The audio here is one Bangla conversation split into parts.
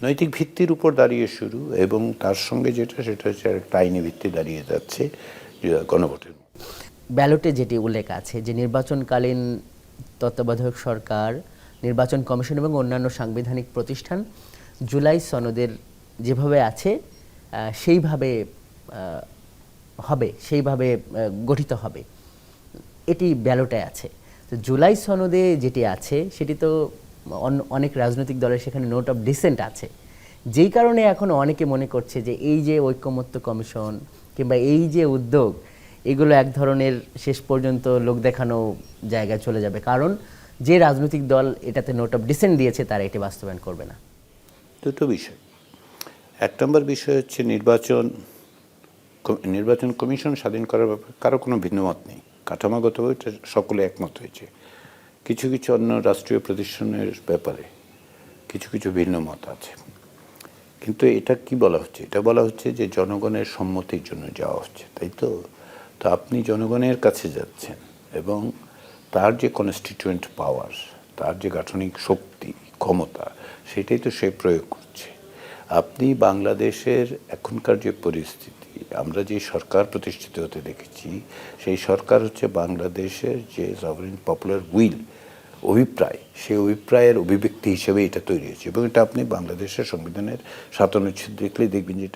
নৈতিক ভিত্তির উপর দাঁড়িয়ে শুরু এবং তার সঙ্গে সেটা হচ্ছে একটা আইনি ভিত্তি দাঁড়িয়ে যাচ্ছে গণভোটের। ব্যালটে যেটি উল্লেখ আছে যে নির্বাচনকালীন তত্ত্বাবধায়ক সরকার, নির্বাচন কমিশন এবং অন্যান্য সাংবিধানিক প্রতিষ্ঠান জুলাই সনদের যেভাবে আছে সেইভাবে সেইভাবে গঠিত হবে, এটি ব্যালটে আছে। তো জুলাই সনদে যেটি আছে সেটি তো অনেক রাজনৈতিক দলের সেখানে নোট অফ ডিসেন্ট আছে, যেই কারণে এখন অনেকে মনে করছে যে এই যে ঐকমত্য কমিশন কিংবা এই যে উদ্যোগ, এগুলো এক ধরনের শেষ পর্যন্ত লোক দেখানো জায়গায় চলে যাবে, কারণ যে রাজনৈতিক দল এটাতে নোট অফ ডিসেন্ট দিয়েছে তারা এটি বাস্তবায়ন করবে না। দুটো বিষয়। এক নম্বর বিষয় হচ্ছে নির্বাচন কমিশন স্বাধীন করার ব্যাপারে কারো কোনো ভিন্নমত নেই, কাঠামোগতভাবে সকলে একমত হয়েছে। কিছু কিছু অন্য রাষ্ট্রীয় প্রতিষ্ঠানের ব্যাপারে কিছু কিছু ভিন্ন মত আছে, কিন্তু এটা কি বলা হচ্ছে? এটা বলা হচ্ছে যে জনগণের সম্মতির জন্য যাওয়া হচ্ছে, তাই তো? তো আপনি জনগণের কাছে যাচ্ছেন এবং তার যে কনস্টিটিউয়েন্ট পাওয়ার, তার যে গাঠনিক শক্তি, ক্ষমতা, সেটাই তো সে প্রয়োগ করছে। আপনি বাংলাদেশের এখনকার যে পরিস্থিতি, আমরা যে সরকার প্রতিষ্ঠিত হতে দেখেছি, সেই সরকার হচ্ছে বাংলাদেশের যে সভারেন পপুলার উইল, অভিপ্রায়, সেই অভিপ্রায়ের অভিব্যক্তি হিসেবে এটা তৈরি হয়েছে। এবং এটা আপনি বাংলাদেশের সংবিধানের 57 অনুচ্ছেদ দেখলেই দেখবেন যে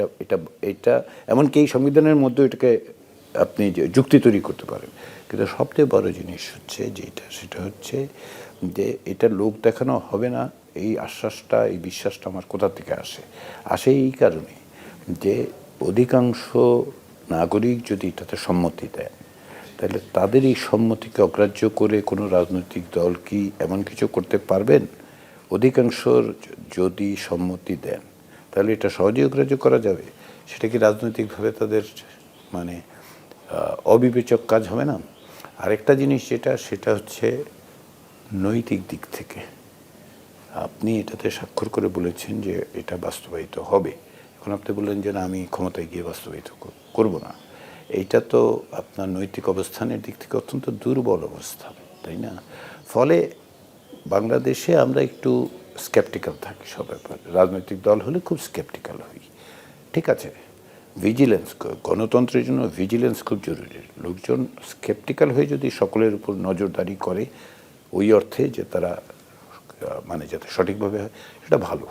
এটা এমনকি এই সংবিধানের মধ্যে এটাকে আপনি যুক্তি তৈরি করতে পারেন। কিন্তু সবচেয়ে বড় জিনিস হচ্ছে সেটা হচ্ছে যে এটা লোক দেখানো হবে না, এই আশ্বাসটা, এই বিশ্বাসটা আমার কোথা থেকে আসে এই কারণে যে অধিকাংশ নাগরিক যদি এটাতে সম্মতি দেন, তাহলে তাদের এই সম্মতিকে অগ্রাহ্য করে কোনো রাজনৈতিক দল কি এমন কিছু করতে পারবেন? অধিকাংশর যদি সম্মতি দেন তাহলে এটা সহজেই অগ্রাহ্য করা যাবে। সেটা কি রাজনৈতিকভাবে তাদের মানে অবিবেচক কাজ হবে না? আরেকটা জিনিস সেটা হচ্ছে নৈতিক দিক থেকে আপনি এটাতে স্বাক্ষর করে বলেছেন যে এটা বাস্তবায়িত হবে। এখন আপনি বললেন যে না, আমি ক্ষমতায় গিয়ে বাস্তবায়িত করব না। এইটা তো আপনার নৈতিক অবস্থানের দিক থেকে অত্যন্ত দুর্বল অবস্থান, তাই না? ফলে বাংলাদেশে আমরা একটু স্কেপটিক্যাল থাকি সব ব্যাপারে। রাজনৈতিক দল হলে খুব স্কেপটিক্যাল হই, ঠিক আছে? ভিজিলেন্স, গণতন্ত্রের জন্য ভিজিলেন্স খুব জরুরি। লোকজন স্কেপটিক্যাল হয়ে যদি সকলের উপর নজরদারি করে ওই অর্থে যে তারা মানে যাতে সঠিকভাবে হয়, সেটা ভালো।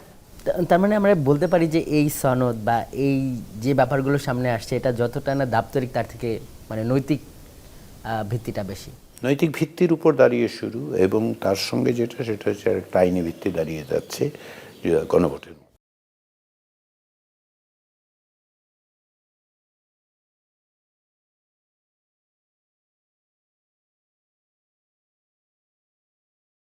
তার মানে আমরা বলতে পারি যে এই সনদ বা এই যে ব্যাপারগুলো সামনে আসছে, এটা যতটা না দাপ্তরিক, তার থেকে মানে নৈতিক ভিত্তিটা বেশি। নৈতিক ভিত্তির উপর দাঁড়িয়ে শুরু এবং তার সঙ্গে সেটা হচ্ছে একটা আইনি ভিত্তি দাঁড়িয়ে যাচ্ছে গণভোটের।